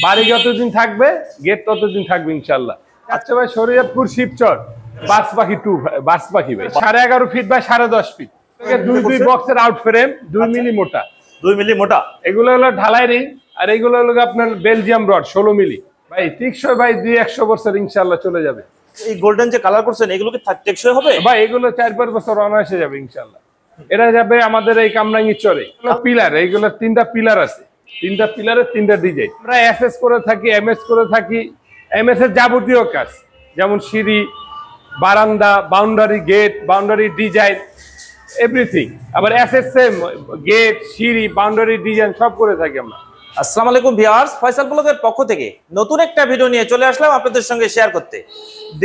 বাড়ি যতদিন থাকবে গেট ততদিন থাকবে ইনশাল্লাহ। আচ্ছা ভাই, শরীয়তপুর শিবচর বাস পাখি বাস পাখি ভাই 11.5 ফিট বাই 10.5 ফিট, দুই বক্সের আউট ফ্রেম, 2 মিলি মোটা, 2 মিলি মোটা। এগুলো হলো ঢালাই রিং, আর এগুলো হলো আপনার বেলজিয়াম রড 16 মিলি ভাই। টেকসই ভাই 200 বছর ইনশাল্লাহ চলে যাবে। এই গোল্ডেন যে কালার করছেন এগুলো কি টেকসই হবে ভাই? এগুলো 4-5 বছর অনায়াসে যাবে ইনশাল্লাহ। এটা যাবে আমাদের এই কামরাঙ্গীর চরে। পিলার, এইগুলো 3টা পিলার আছে, 3টা পিলারের 3টা ডিজাইন। আমরা এসএস করে থাকি, এমএস করে থাকি। এমএস এর যাবতীয় কাজ, যেমন সিঁড়ি, বারান্দা, boundary, gate, boundary design, everything. আবার এসএস গেট, সিঁড়ি, বাউন্ডারি ডিজাইন সব করে থাকি আমরা। আসসালামু আলাইকুম ভিউয়ার্স, ফয়সাল ব্লগের পক্ষ থেকে নতুন একটা ভিডিও নিয়ে চলে আসলাম আপনাদের সঙ্গে শেয়ার করতে।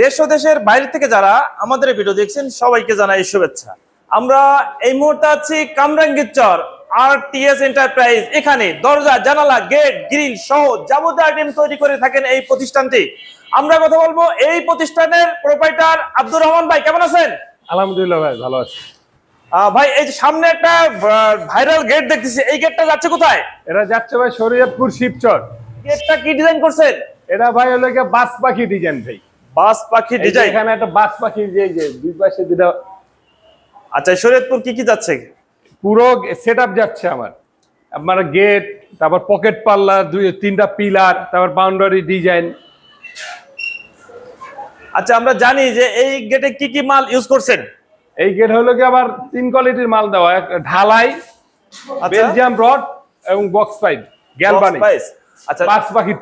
দেশ ও দেশের বাইরে থেকে যারা আমাদের এই ভিডিও দেখছেন সবাইকে জানাই শুভেচ্ছা। আমরা এই মুহূর্তে আছি কামরাঙ্গীর চর আরটিএস এন্টারপ্রাইজ। এখানে দরজা, জানালা, গেট, গ্রিল সহ যাবতীয় আইটেম তৈরি করে থাকেন এই প্রতিষ্ঠানটি। আমরা কথা বলবো এই প্রতিষ্ঠানের প্রোপাইটার আব্দুর রহমান ভাই। কেমন আছেন? আলহামদুলিল্লাহ ভাই, ভালো আছি। ভাই, এই যে সামনে একটা ভাইরাল গেট দেখতেছি, এই গেটটা যাচ্ছে কোথায়? এটা যাচ্ছে ভাই শরীয়তপুর শিবচর। গেটটা কি ডিজাইন করছেন? এটা ভাই হলো কি বাস পাখি ডিজাইন ভাই। বাস পাখি ডিজাইন। এখানে একটা বাস পাখি যে দুই পাশে দুটো। আচ্ছা, শরীয়তপুর কি কি যাচ্ছে? পুরো সেটআপ যাচ্ছে আমার গেট, তারপর পকেট পাল্লা, 2-3টা পিলার, তারপর বাউন্ডারি ডিজাইন। আচ্ছা, আমরা জানি যে এই গেটে কি কি মাল ইউজ করছেন। এই গেট হলো কি আবার 3 কোয়ালিটির মাল দেওয়া, ঢালাই, বেলজিয়াম রড এবং বক্স পাইপ গ্যালভানিক। আচ্ছা, বাস পাখি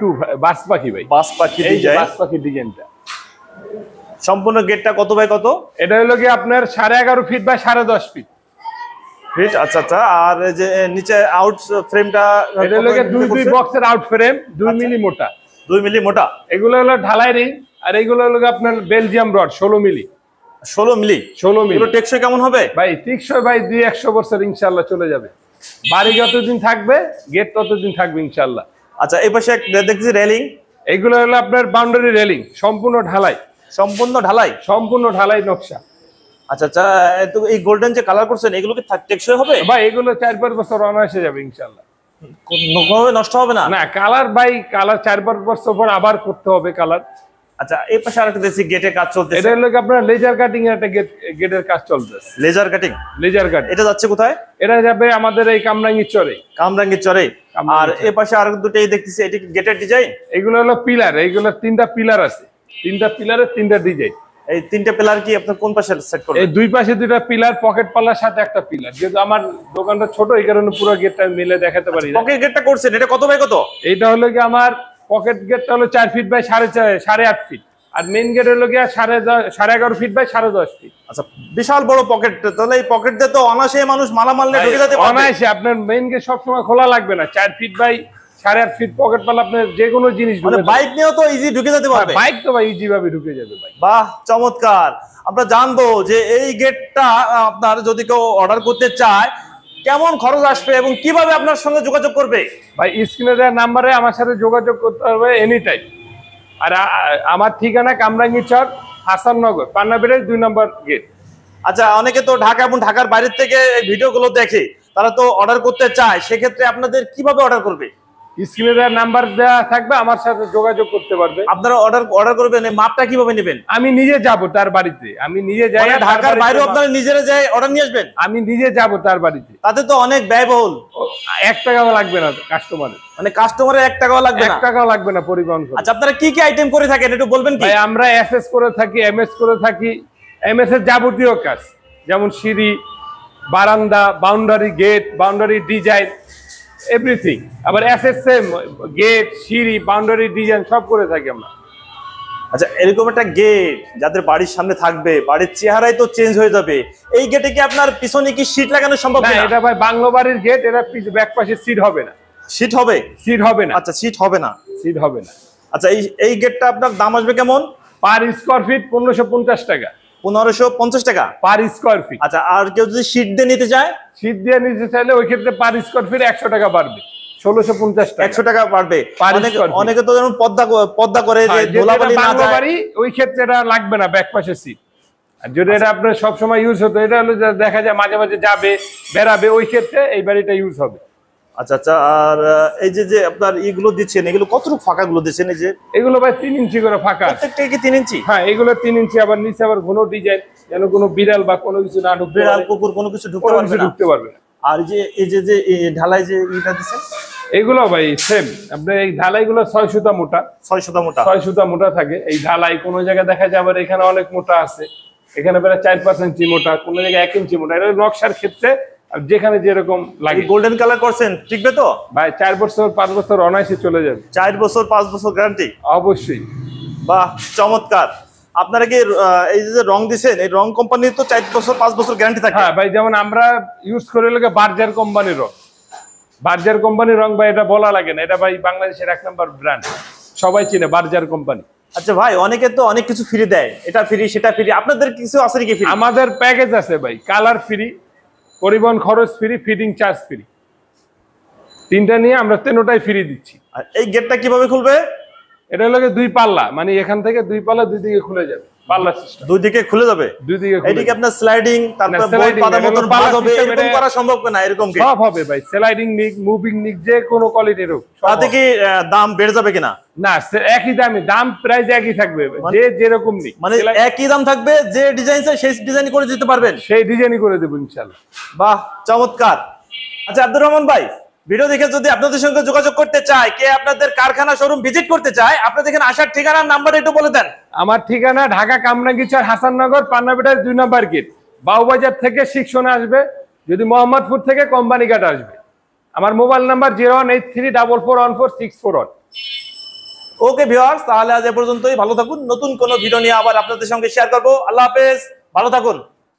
বাস পাখি ভাই, বাস পাখি ডিজাইন। বাস পাখি ডিজাইনটা সম্পূর্ণ গেটটা কত বাই কত? এটা হলো কি আপনার 11.5 ফিট বাই 10.5 ফিট। আচ্ছা আচ্ছা। আর যে নিচে আউট ফ্রেমটা, এটা হলো কি দুই বক্সের আউট ফ্রেম, 2 মিলি মোটা, 2 মিলি মোটা। এগুলো হলো ঢালাই রিং, আর এগুলো হলো আপনার বেলজিয়াম রড 16 মিলি। 16 মিলি। এগুলো টেকসই কেমন হবে ভাই? টেকসই ভাই 200 বছর ইনশাআল্লাহ চলে যাবে। বাড়ি যতদিন থাকবে গেট ততদিন থাকবে ইনশাআল্লাহ। আচ্ছা, এই পাশে দেখতেছি রেলিং। এগুলো হলো আপনার বাউন্ডারি রেলিং, সম্পূর্ণ ঢালাই। সম্পূর্ণ ঢালাই? সম্পূর্ণ ঢালাই নকশা। আচ্ছা আচ্ছা। তো এই গোল্ডেন যে কালার করছেন এগুলো কি টেকসই হবে ভাই? এগুলো 4-5 বছর অনায়াসে যাবে ইনশাআল্লাহ। কোনোভাবে নষ্ট হবে না? না, কালার ভাই, কালার 4-5 বছর পর আবার করতে হবে কালার। আচ্ছা, এই পাশে আরেকটা দেখছি গেটের কাজ চলতেছে। এটা হলো আপনার লেজার কাটিং এর একটা গেটের কাজ চলতেছে। Laser cutting? Laser cutting. এটা যাচ্ছে কোথায়? এটা যাবে আমাদের এই কামরাঙ্গীর চরে। কামরাঙ্গীর চরে। আর এই পাশে আর দুটোই দেখতেছি, এটা গেটের ডিজাইন। এগুলো হলো পিলার, এগুলো 3টা পিলার আছে, 3টা পিলারের 3টা ডিজাইন। এই 3টা পিলার কি আপনার কোন পাশে সেট করবেন? এই দুই পাশে 2টা পিলার, পকেট পাল্লার সাথে একটা পিলার। যেহেতু আমার দোকানটা ছোট, এই কারণে পুরো গেটটা মিলে দেখাতে পারি না। পকেট গেটটা করছেন, এটা কত বাই কত? এইটা হলো কি আমার পকেট গেটটা হলো 4 ফিট বাই 8.5 ফিট, আর মেইন গেট হলো কি 11.5 ফিট বাই 10.5 ফিট। আচ্ছা, বিশাল বড় পকেট। তাহলে এই পকেট দিয়ে তো অনায়াসে মানুষ মালামাল নিয়ে ঢুকে যেতে পারবে। অনায়াসে। আপনার মেইন গেট সবসময় খোলা লাগবে না। 4 ফিট বাই 8.5 ফিট পকেট পাল্লা, আপনার যে কোনো জিনিস, মানে বাইক নিয়েও তো ইজি ঢুকে যেতে পারবে। বাইক তো ভাই ইজি ভাবে ঢুকে যাবে ভাই। বাহ, চমৎকার। আমরা জানবো যে এই গেটটা আপনার যদি কেউ অর্ডার করতে চায় কেমন খরচ আসবে এবং কিভাবে আপনার সঙ্গে যোগাযোগ করবে? ভাই, স্ক্রিনে দেওয়া নাম্বারে আমার সাথে যোগাযোগ করতে হবে এনি টাইম। আর আমার ঠিকানা কামরাঙ্গীর চর, হাসাননগর, পান্নাবেড়ের 2 নম্বর গেট। আচ্ছা, অনেকে তো ঢাকা এবং ঢাকার বাইরের থেকে এই ভিডিওগুলো দেখে, তারা তো অর্ডার করতে চায়, সেক্ষেত্রে আপনাদের কিভাবে অর্ডার করবে? স্ক্রিনে দেওয়া নাম্বার দেওয়া থাকবে, আমার সাথে যোগাযোগ করতে পারবে। আপনারা অর্ডার করবেন, মাপটা কিভাবে নেবেন? আমি নিজে যাব তার বাড়িতে, আমি নিজে যাই। ঢাকার বাইরে আপনারা নিজেরা যাই অর্ডার নিয়ে আসবেন? আমি নিজে যাব তার বাড়িতে। তাতে তো অনেক ব্যয়বহুল। 1 টাকাও লাগবে না কাস্টমারের। মানে কাস্টমারের 1 টাকাও লাগবে না? 1 টাকাও লাগবে না পরিবহন খরচ। আচ্ছা, আপনারা কি কি আইটেম করে থাকেন একটু বলবেন কি? ভাই, আমরা এসএস করে থাকি, এমএস করে থাকি। এমএস এর যাবতীয় কাজ, যেমন সিঁড়ি, বারান্দা, boundary, gate, boundary design, everything. আবার এসএসএম গেট, সিঁড়ি, বাউন্ডারি ডিজাইন সব করে থাকি আমরা। আচ্ছা, এরকম একটা গেট যাদের বাড়ির সামনে থাকবে, বাড়ির চেহারাই তো চেঞ্জ হয়ে যাবে। এই গেটে কি আপনার পিছনে কি শীট লাগানো সম্ভব? না, এটা ভাই বাংলো বাড়ির গেট, এটা ব্যাক পাশে সিট হবে না। শীট হবে? সিট হবে না। আচ্ছা, শীট হবে না। সিট হবে না। আচ্ছা, এই গেটটা আপনার দাম আসবে কেমন? পার স্কয়ার ফিট 1550 টাকা। 1550 টাকা পার স্কয়ার ফিট। আচ্ছা, আর কেউ যদি শীট দিয়ে নিতে চায়? শীট দিয়ে নিতে চাইলে ওই ক্ষেত্রে পার স্কয়ার ফিট 100 টাকা বাড়বে, 1650 টাকা। 100 টাকা বাড়বে। অনেকে তো যেমন পদ্মা করে ধুলাবালি না যায়, ওই ক্ষেত্রে এটা লাগবে না ব্যাক পাশে সিট। আর যদি এটা আপনার সবসময় ইউজ হতো, এটা হলো দেখা যায় মাঝে মাঝে যাবে বেরাবে, ওই ক্ষেত্রে এই বাড়িটা ইউজ হবে। আচ্ছা আচ্ছা। আর এই যে যে আপনার এগুলো দিচ্ছেন, এগুলো কতটুকু ফাঁকা গুলো দিচ্ছেন? এই যে এগুলো ভাই 3 ইঞ্চি করে ফাঁকা আছে। প্রত্যেকটা কি 3 ইঞ্চি? হ্যাঁ, এগুলো 3 ইঞ্চি, আবার নিচে আবার ঘন ডিজাইন, যেন কোনো বিড়াল বা কোনো কিছু না ঢুকতে বিড়াল পারে, কুকুর কোনো কিছু ঢুকতে কোনো পারবে কিছু না। ঢুকতে পারবে না। আর যে এই যে যে ঢালাই যে এটা দিচ্ছেন, এগুলো ভাই সেম, আপনার এই ঢালাইগুলো 6 সুতা মোটা, 6 সুতা মোটা। 6 সুতা মোটা থাকে এই ঢালাই। কোনো জায়গায় দেখা যায় আবার এখানে অনেক মোটা আছে, এখানে প্রায় 4-5 ইঞ্চি মোটা, কোনো জায়গায় 1 ইঞ্চি মোটা। এটা নকশার ক্ষেত্রে আর যেখানে যেরকম লাগে। গোল্ডেন কালার করছেন, টিকবে তো ভাই 4 বছর 5 বছর অনায়াসে চলে যাবে। 4 বছর 5 বছর গ্যারান্টি? অবশ্যই। বাহ, চমৎকার। আপনারা কি এই যে রং দিছেন, এই রং কোম্পানির তো 4 বছর 5 বছর গ্যারান্টি থাকে? হ্যাঁ ভাই, যেমন আমরা ইউজ করে লাগে বার্জার কোম্পানির রং। বার্জার কোম্পানির রং ভাই, এটা বলা লাগে না, এটা ভাই বাংলাদেশের 1 নাম্বার ব্র্যান্ড, সবাই চিনে বার্জার কোম্পানি। আচ্ছা ভাই, অনেকে তো অনেক কিছু ফ্রি দেয়, এটা ফ্রি সেটা ফ্রি, আপনাদের কিছু আছে নাকি ফ্রি? আমাদের প্যাকেজ আছে ভাই, কালার ফ্রি, পরিবহন খরচ ফ্রি, ফিটিং চার্জ ফ্রি, 3টা নিয়ে আমরা 3টাই ফ্রি দিচ্ছি। আর এই গেটটা কিভাবে খুলবে? এটা হলো 2 পাল্লা, মানে এখান থেকে 2 পাল্লা 2 দিকে খুলে যাবে, পাল্লা সিস্টেম, দুই দিকে খুলে যাবে। 2 দিকে খুলে এদিকে যাবে। আপনার স্লাইডিং, তারপর না, বই sliding পাতা না, মতন এটা ভাঁজ পাল্লা হবে, system, এরকম এটা করা সম্ভব না এরকম কি? সব হবে ভাই, স্লাইডিং নিক, মুভিং নিক, যে কোনো কোয়ালিটির হোক সব তাতে হবে। কি দাম বেড়ে যাবে কিনা? না, একই দামে, দাম প্রাইস একই থাকবে, যে যেরকম নিক, মানে একই দাম থাকবে, যে ডিজাইন চাই সেই ডিজাইন করে দিতে পারবেন? সেই ডিজাইনই করে দেবো ইনশাআল্লাহ। বাহ, চমৎকার। আচ্ছা আব্দুর রহমান ভাই, ভিডিও দেখে যদি আপনাদের সঙ্গে যোগাযোগ করতে চায়, কে আপনাদের কারখানা শোরুম ভিজিট করতে চায়, আপনাদের এখানে আসার ঠিকানার নাম্বার একটু বলে দেন। আমার ঠিকানা ঢাকা কামরাঙ্গীরচর হাসাননগর পান্নাবেটার 2 নম্বর গেট, বাউবাজার থেকে শিক্ষণে আসবে, যদি মোহাম্মদপুর থেকে কোম্পানিঘাট আসবে। আমার মোবাইল নাম্বার 01834414641। ওকে ভিউয়ার্স, তাহলে আজ এ পর্যন্তই। ভালো থাকুন, নতুন কোনো ভিডিও নিয়ে আবার আপনাদের সঙ্গে শেয়ার করবো। আল্লাহ হাফেজ, ভালো থাকুন।